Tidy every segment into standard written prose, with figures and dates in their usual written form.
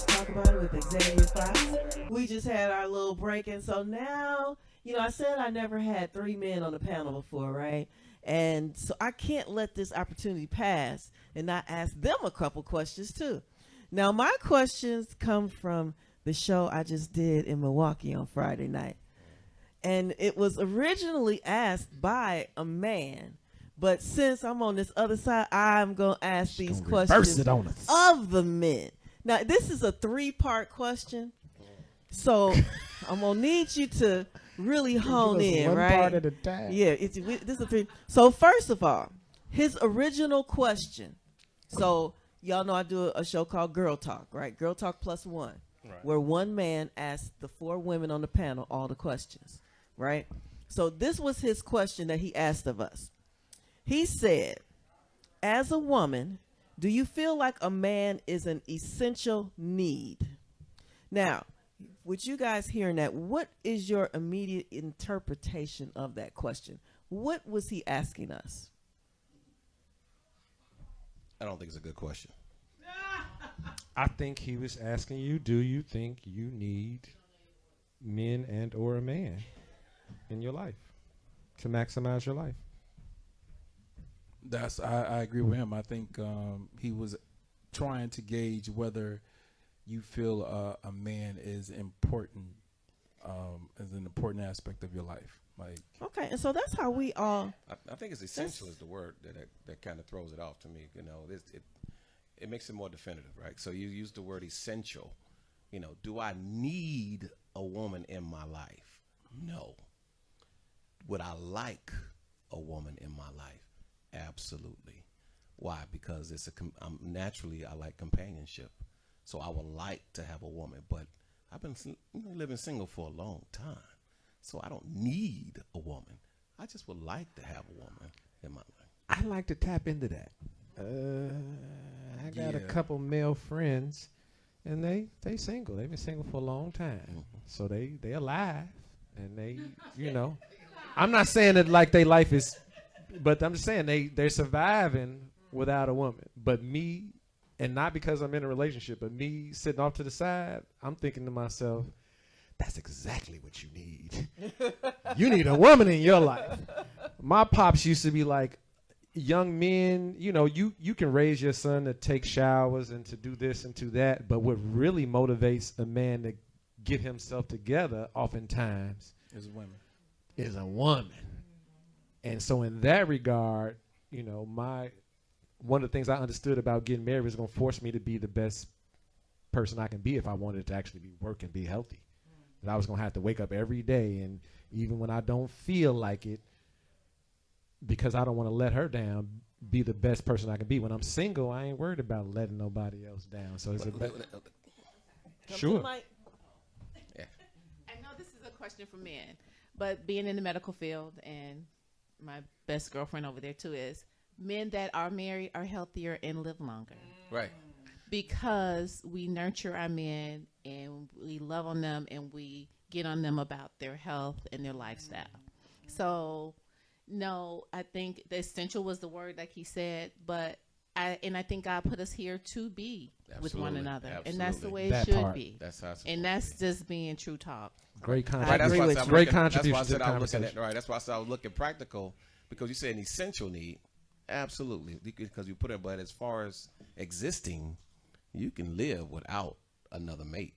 Talk About It with Xavia Fox. We just had our little break, and so now, I said I never had three men on the panel before, right? And so I can't let this opportunity pass and not ask them a couple questions too. Now, my questions come from the show I just did in Milwaukee on Friday night. And it was originally asked by a man. But since I'm on this other side, I'm going to ask these questions of the men. Now, this is a three-part question. So I'm going to need you to really hone in, one right? Part at a time. Yeah, this is a three. So first of all, his original question. So y'all know I do a show called Girl Talk, right? Girl Talk Plus One, right, where one man asks the four women on the panel all the questions, right? So this was his question that he asked of us. He said, as a woman, do you feel like a man is an essential need? Now, with you guys hearing that, what is your immediate interpretation of that question? What was he asking us? I don't think it's a good question. I think he was asking you, do you think you need men and or a man in your life to maximize your life? I agree with him. I think he was trying to gauge whether you feel a man is important, as an important aspect of your life. Like, okay, and so that's how we all. I think it's essential is the word that kind of throws it off to me. It makes it more definitive, right? So you use the word essential. Do I need a woman in my life? No. Would I like a woman in my life? Absolutely. Why? Because naturally I like companionship, so I would like to have a woman. But I've been living single for a long time, so I don't need a woman. I just would like to have a woman in my life. I like to tap into that. I got a couple male friends, and they single. They've been single for a long time, so they alive, and they I'm not saying that like their life is. But I'm just saying they're surviving without a woman. But me, and not because I'm in a relationship, but me sitting off to the side, I'm thinking to myself, that's exactly what you need. You need a woman in your life. My pops used to be like, young men, you can raise your son to take showers and to do this and to that. But what really motivates a man to get himself together oftentimes is a woman. And so in that regard, one of the things I understood about getting married was going to force me to be the best person I can be if I wanted to actually be work and be healthy. And I was going to have to wake up every day, and even when I don't feel like it, because I don't want to let her down, be the best person I can be. When I'm single, I ain't worried about letting nobody else down. So it's sure. Yeah. I know this is a question for men, but being in the medical field, and my best girlfriend over there too, is men that are married are healthier and live longer. Right. Because we nurture our men and we love on them and we get on them about their health and their lifestyle. So, no, I think the essential was the word, like he said, but I think God put us here to be with one another. Absolutely. And that's the way it should be. That's how and that's just being true talk. Great contribution. Right, great contribution. That's why I said I was looking at, right. That's why I said I was looking practical, because you said an essential need. Absolutely, because you put it. But as far as existing, you can live without another mate.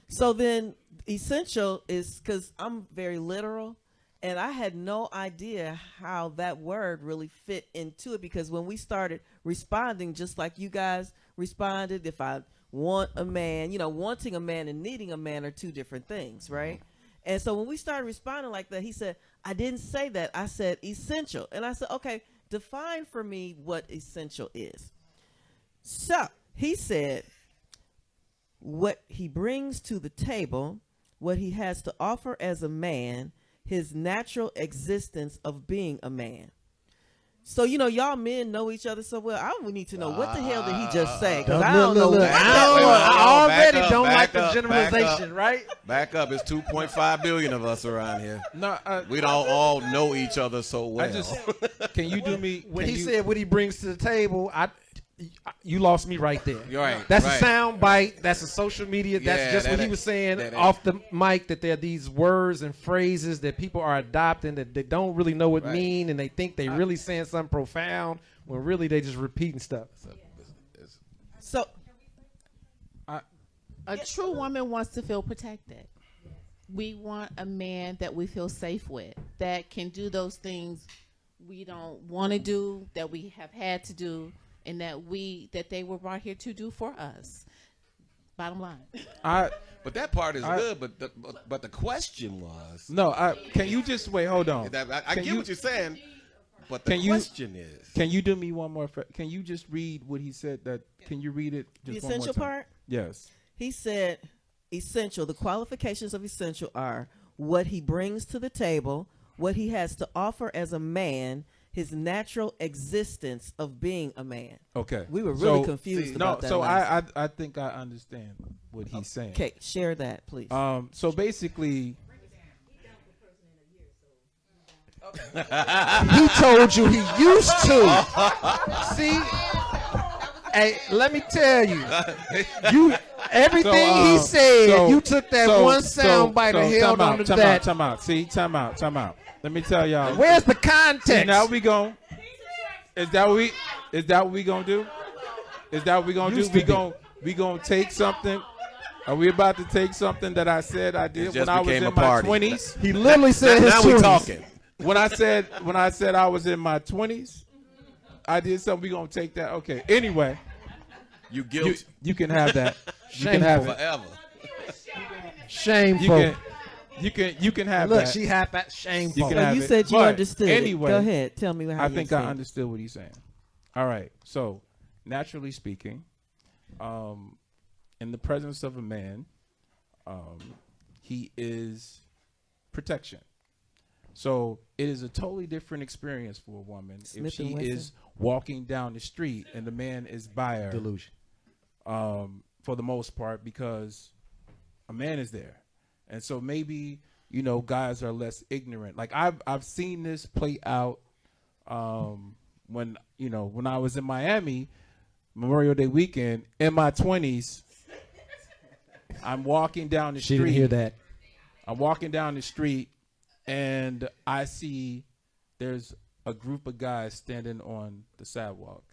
So then, essential is because I'm very literal, and I had no idea how that word really fit into it. Because when we started responding, just like you guys responded, if I want a man, wanting a man and needing a man are two different things, right? And so when we started responding like that, he said, I didn't say that. I said essential. And I said, okay, define for me what essential is. So he said, what he brings to the table, what he has to offer as a man, his natural existence of being a man. So, y'all men know each other so well. I would need to know what the hell did he just say? Because I don't know. I already don't like the generalization, right? Back up. It's 2.5 billion of us around here. No, we don't all know each other so well. Can you do me? When he said what he brings to the table, You lost me right there. You're right. That's right. a sound bite. That's a social media. That's Yeah, just what he that- was saying that- off the mic, that there are these words and phrases that people are adopting that they don't really know what Right. mean, and they think they really saying something profound when really they just repeating stuff. So A true woman wants to feel protected. We want a man that we feel safe with, that can do those things we don't want to do, that we have had to do, and that they were brought here to do for us. Bottom line. But that part is good. But the question was. Can you just wait? Hold on. I get what you're saying. But the Can question is. Can you do me one more? Can you just read what he said? Can you read it? the Just one more essential time? part, Yes. he said, essential. The qualifications of essential are what he brings to the table, what he has to offer as a man, his natural existence of being a man. Okay. We were really confused about that. So I think I understand what he's saying. Okay, share that, please. So basically, He told you he used to. See? Hey, let me tell you. Everything he said, you took that one sound bite and held on to that. Time out. See, time out. Let me tell y'all. Where's the context? See, now we gon' Is that what we gonna do? Is that what we gonna do? We gonna take something. Are we about to take something that I said I did when I was in my 20s? He literally said his Now we 20s. talking. When I said I was in my 20s, I did something. We gonna take that. Okay. Anyway, You guilty you can have that. You can have it. forever. Shameful. You can have Look, that. she had that shameful. You can So have you it. said you But understood. anyway, Go ahead. Tell me how I you think see I it. understood what he's saying. All right. So, naturally speaking, in the presence of a man, he is protection. So it is a totally different experience for a woman Smith if she and Wesson? is walking down the street and the man is by her. Delusion. For the most part, because a man is there. And so maybe, guys are less ignorant. Like I've seen this play out when I was in Miami, Memorial Day weekend, in my 20s. I'm walking down the street. She didn't hear that. I'm walking down the street and I see there's a group of guys standing on the sidewalk.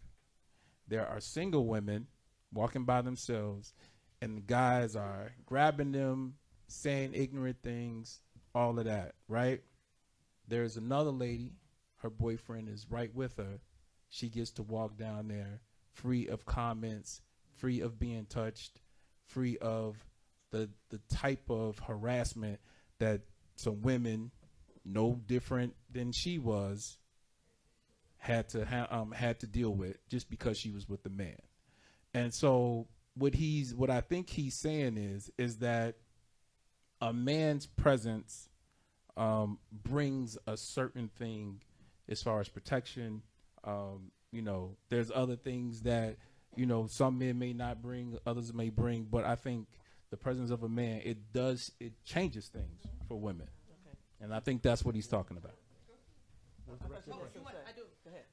There are single women walking by themselves, and the guys are grabbing them, saying ignorant things, all of that, right? There's another lady, her boyfriend is right with her. She gets to walk down there free of comments, free of being touched, free of the type of harassment that some women, no different than she was, had to deal with just because she was with the man. And so what I think he's saying is that a man's presence brings a certain thing as far as protection. There's other things that some men may not bring, others may bring, but I think the presence of a man, it changes things for women. Okay. And I think that's what he's talking about. I do. Go ahead.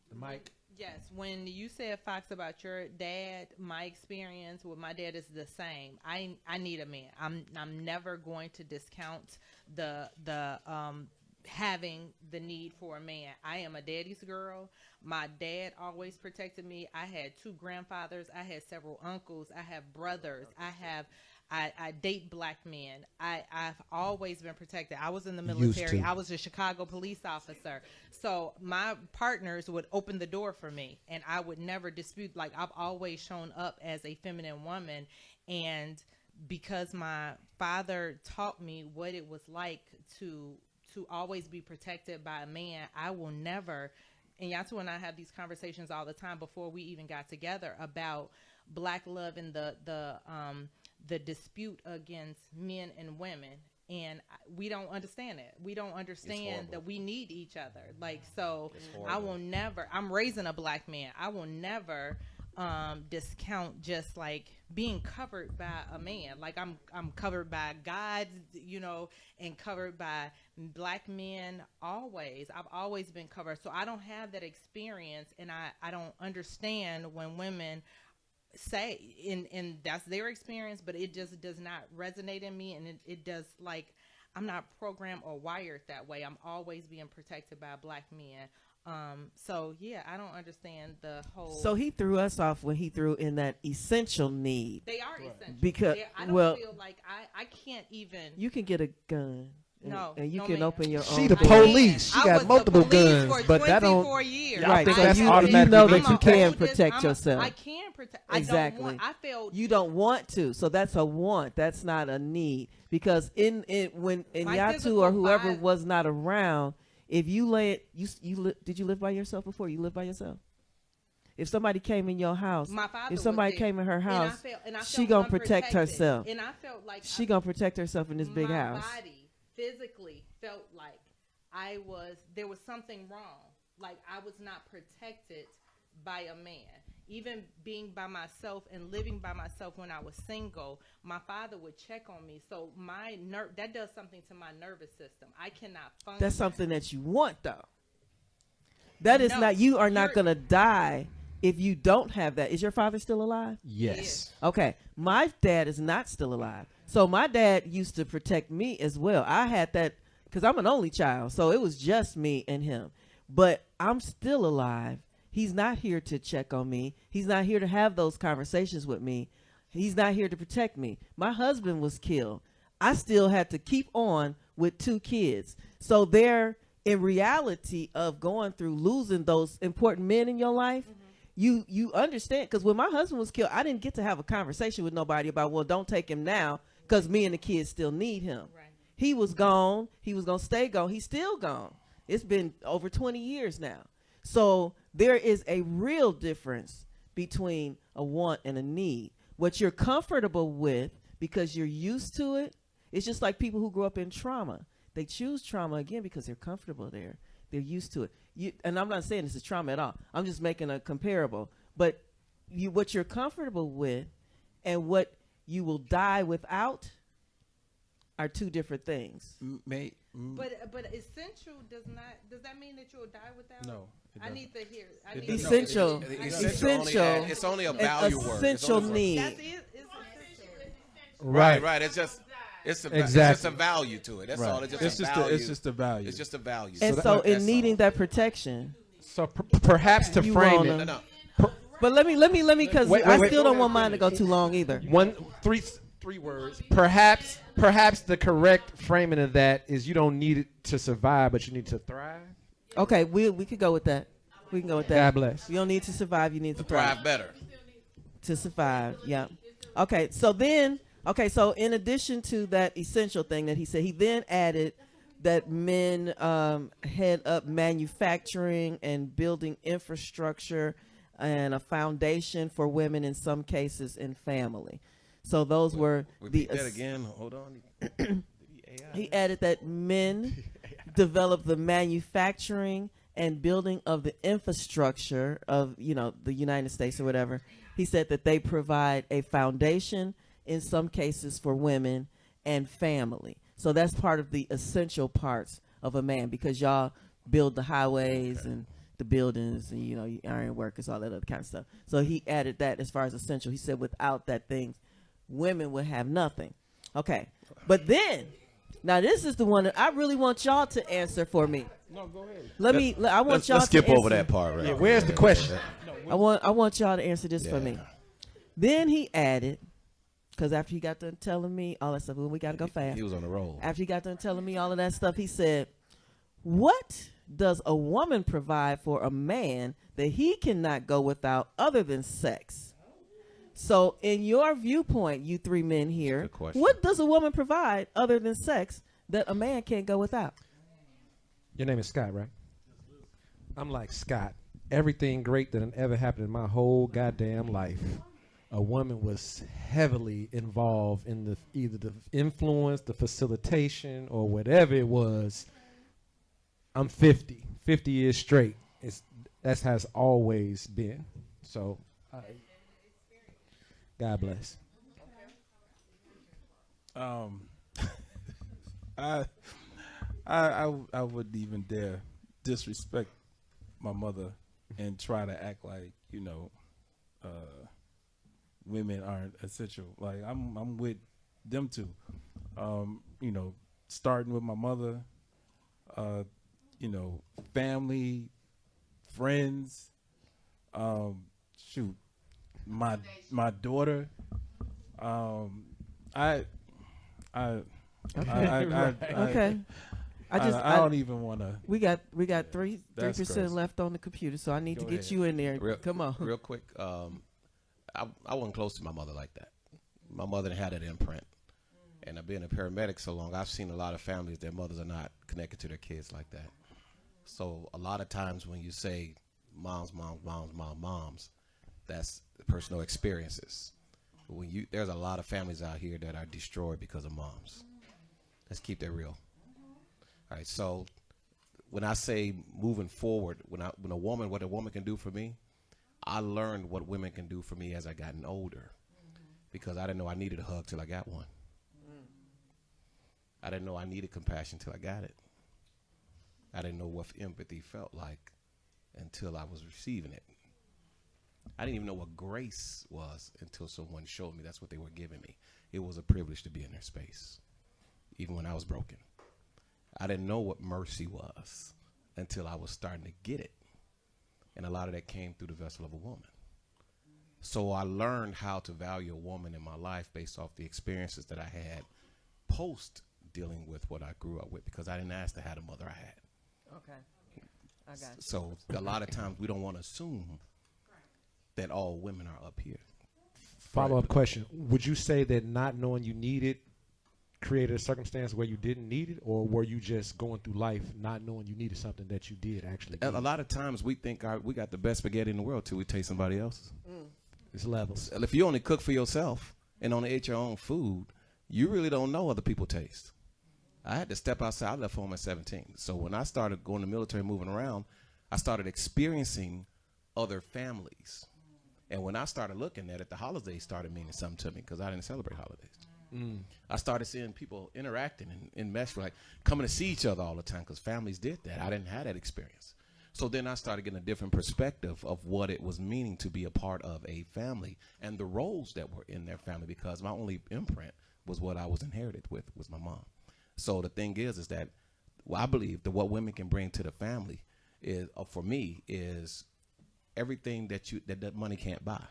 The mic. Yes, when you said, Fox, about your dad, my experience with my dad is the same. I need a man. I'm never going to discount the having the need for a man. I am a daddy's girl. My dad always protected me. I had 2 grandfathers. I had several uncles. I have brothers. I date black men. I've always been protected. I was in the military. I was a Chicago police officer. So my partners would open the door for me, and I would never dispute. Like, I've always shown up as a feminine woman, and because my father taught me what it was like to always be protected by a man, I will never. And Yatu and I have these conversations all the time before we even got together about black love and the dispute against men and women, and we don't understand it. We don't understand that we need each other. Like, so I will never, I'm raising a black man. I will never discount just like being covered by a man. Like I'm covered by God, you know, and covered by black men always. I've always been covered. So I don't have that experience, and I don't understand when women say and that's their experience, but it just does not resonate in me, and it does, like, I'm not programmed or wired that way. I'm always being protected by black men. So yeah, I don't understand the whole. So he threw us off when he threw in that essential need. They are essential. Because I don't well, feel like I can't even. you can get a gun. And, No, and you no, can ma'am. open your She own. the door. police. She I got was the multiple police guns, for but that don't. 24 years. Y'all Right, think so that's you automatically know being that you protected? can protect yourself. I can protect. Exactly. I don't want. I felt You don't want to, so that's a want. That's not a need. Because when My Yatu physical or whoever vibe- was not around, if you lay it, did you live by yourself before? You lived by yourself. If somebody came in your house, my father. if somebody was there, came in her house, and I she felt gonna protect unprotected. herself. And I felt like she gonna protect herself in this big my house. body physically felt like there was something wrong. Like I was not protected by a man. Even being by myself and living by myself when I was single, my father would check on me. So that does something to my nervous system. I cannot function. That's something that you want, though. That is No, not. You are not you're- gonna die if you don't have that. Is your father still alive? Yes. Okay, my dad is not still alive. So my dad used to protect me as well. I had that because I'm an only child, so it was just me and him. But I'm still alive. He's not here to check on me. He's not here to have those conversations with me. He's not here to protect me. My husband was killed. I still had to keep on with 2 kids. So there, in reality of going through losing those important men in your life, you understand. Because when my husband was killed, I didn't get to have a conversation with nobody about, well, don't take him now because me and the kids still need him. Right. He was gone. He was going to stay gone. He's still gone. It's been over 20 years now. So there is a real difference between a want and a need. What you're comfortable with because you're used to it, it's just like people who grew up in trauma. They choose trauma again because they're comfortable there. They're used to it. And I'm not saying this is trauma at all. I'm just making a comparable. But what you're comfortable with and what you will die without are 2 different things. But essential does that mean that you'll die without? No. I need to hear. Essential. Essential. It's only a value word. Essential need. That's it. It's essential. Right. It's just it's just a value to it. That's Right. all. It's just It's a just value. it's just a value. It's just a value. And So so that- in that's needing all. that protection, So perhaps to You frame wanna- it, No. but let me, because Wait, I wait. still don't want mine to go too long either. three words. Perhaps the correct framing of that is you don't need it to survive, but you need to thrive. Okay, we could go with that. We can go with that. God bless. You don't need to survive. You need to Thrive thrive. better. To survive. Yeah. Okay. So in addition to that essential thing that he said, he then added that men head up manufacturing and building infrastructure and a foundation for women in some cases in family. So those were Repeat that again. Hold on. He added that men develop the manufacturing and building of the infrastructure of, the United States or whatever. He said that they provide a foundation in some cases for women and family. So that's part of the essential parts of a man, because y'all build the highways and the buildings and, iron workers, all that other kind of stuff. So he added that as far as essential. He said without that things, women would have nothing. Okay. But then, now this is the one that I really want y'all to answer for me. No, go ahead. I want y'all Let's to skip over answer. that part, right? Yeah, where's the question? I want y'all to answer this for Yeah. me. Then he added, because after he got done telling me all that stuff, we got to go fast. He was on the roll. After he got done telling me all of that stuff, he said, what does a woman provide for a man that he cannot go without other than sex? So in your viewpoint, you 3 men here, Good question. what does a woman provide other than sex that a man can't go without? Your name is Scott, right? I'm like, Scott, everything great that ever happened in my whole goddamn life, a woman was heavily involved in either the influence, the facilitation, or whatever it was. I'm 50 years straight. That's how it's always been. So God bless. I, I wouldn't even dare disrespect my mother and try to act like, women aren't essential. Like I'm with them too. Starting with my mother, family, friends, shoot, my daughter. Okay. I don't even want to. We got 3% crazy. left on the computer, so I need Go to get ahead. you in there. Real, Come on. Real quick, I wasn't close to my mother like that. My mother had that imprint. And I've been a paramedic so long, I've seen a lot of families, their mothers are not connected to their kids like that. So a lot of times when you say moms, that's the personal experiences. There's a lot of families out here that are destroyed because of moms. Let's keep that real. All right, so when I say moving forward, what a woman can do for me, I learned what women can do for me as I gotten older, because I didn't know I needed a hug till I got one. I didn't know I needed compassion till I got it. I didn't know what empathy felt like until I was receiving it. I didn't even know what grace was until someone showed me that's what they were giving me. It was a privilege to be in their space, even when I was broken. I didn't know what mercy was until I was starting to get it. And a lot of that came through the vessel of a woman. So I learned how to value a woman in my life based off the experiences that I had post dealing with what I grew up with, because I didn't ask to have the mother I had. Okay. I got you. So a lot of times we don't want to assume that all women are up here. Follow-up question. Would you say that not knowing you needed created a circumstance where you didn't need it, or were you just going through life not knowing you needed something that you did actually need? A lot of times we think we got the best spaghetti in the world till we taste somebody else's. It's levels. If you only cook for yourself and only ate your own food, you really don't know other people's taste. I had to step outside. I left home at 17. So when I started going to the military, moving around, I started experiencing other families. And when I started looking at it, the holidays started meaning something to me, because I didn't celebrate holidays. I started seeing people interacting and mesh, like coming to see each other all the time, because families did that. I didn't have that experience. So then I started getting a different perspective of what it was meaning to be a part of a family and the roles that were in their family, because my only imprint was what I was inherited with, was my mom. So the thing is that I believe that what women can bring to the family is, for me, is everything that money can't buy.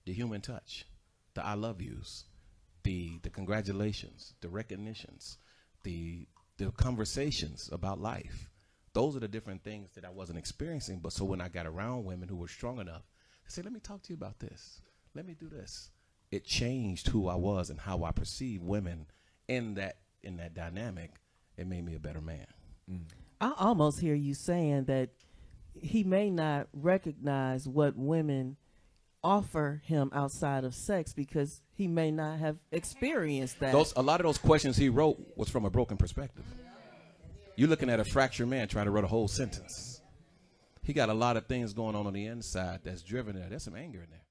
The human touch, the I love yous, the congratulations, the recognitions, the conversations about life. Those are the different things that I wasn't experiencing. But so when I got around women who were strong enough to say, let me talk to you about this, let me do this, it changed who I was and how I perceive women in that dynamic. It made me a better man. I almost hear you saying that he may not recognize what women offer him outside of sex because he may not have experienced that. A lot of those questions he wrote was from a broken perspective. You're looking at a fractured man trying to write a whole sentence. He got a lot of things going on the inside that's driven there. There's some anger in there.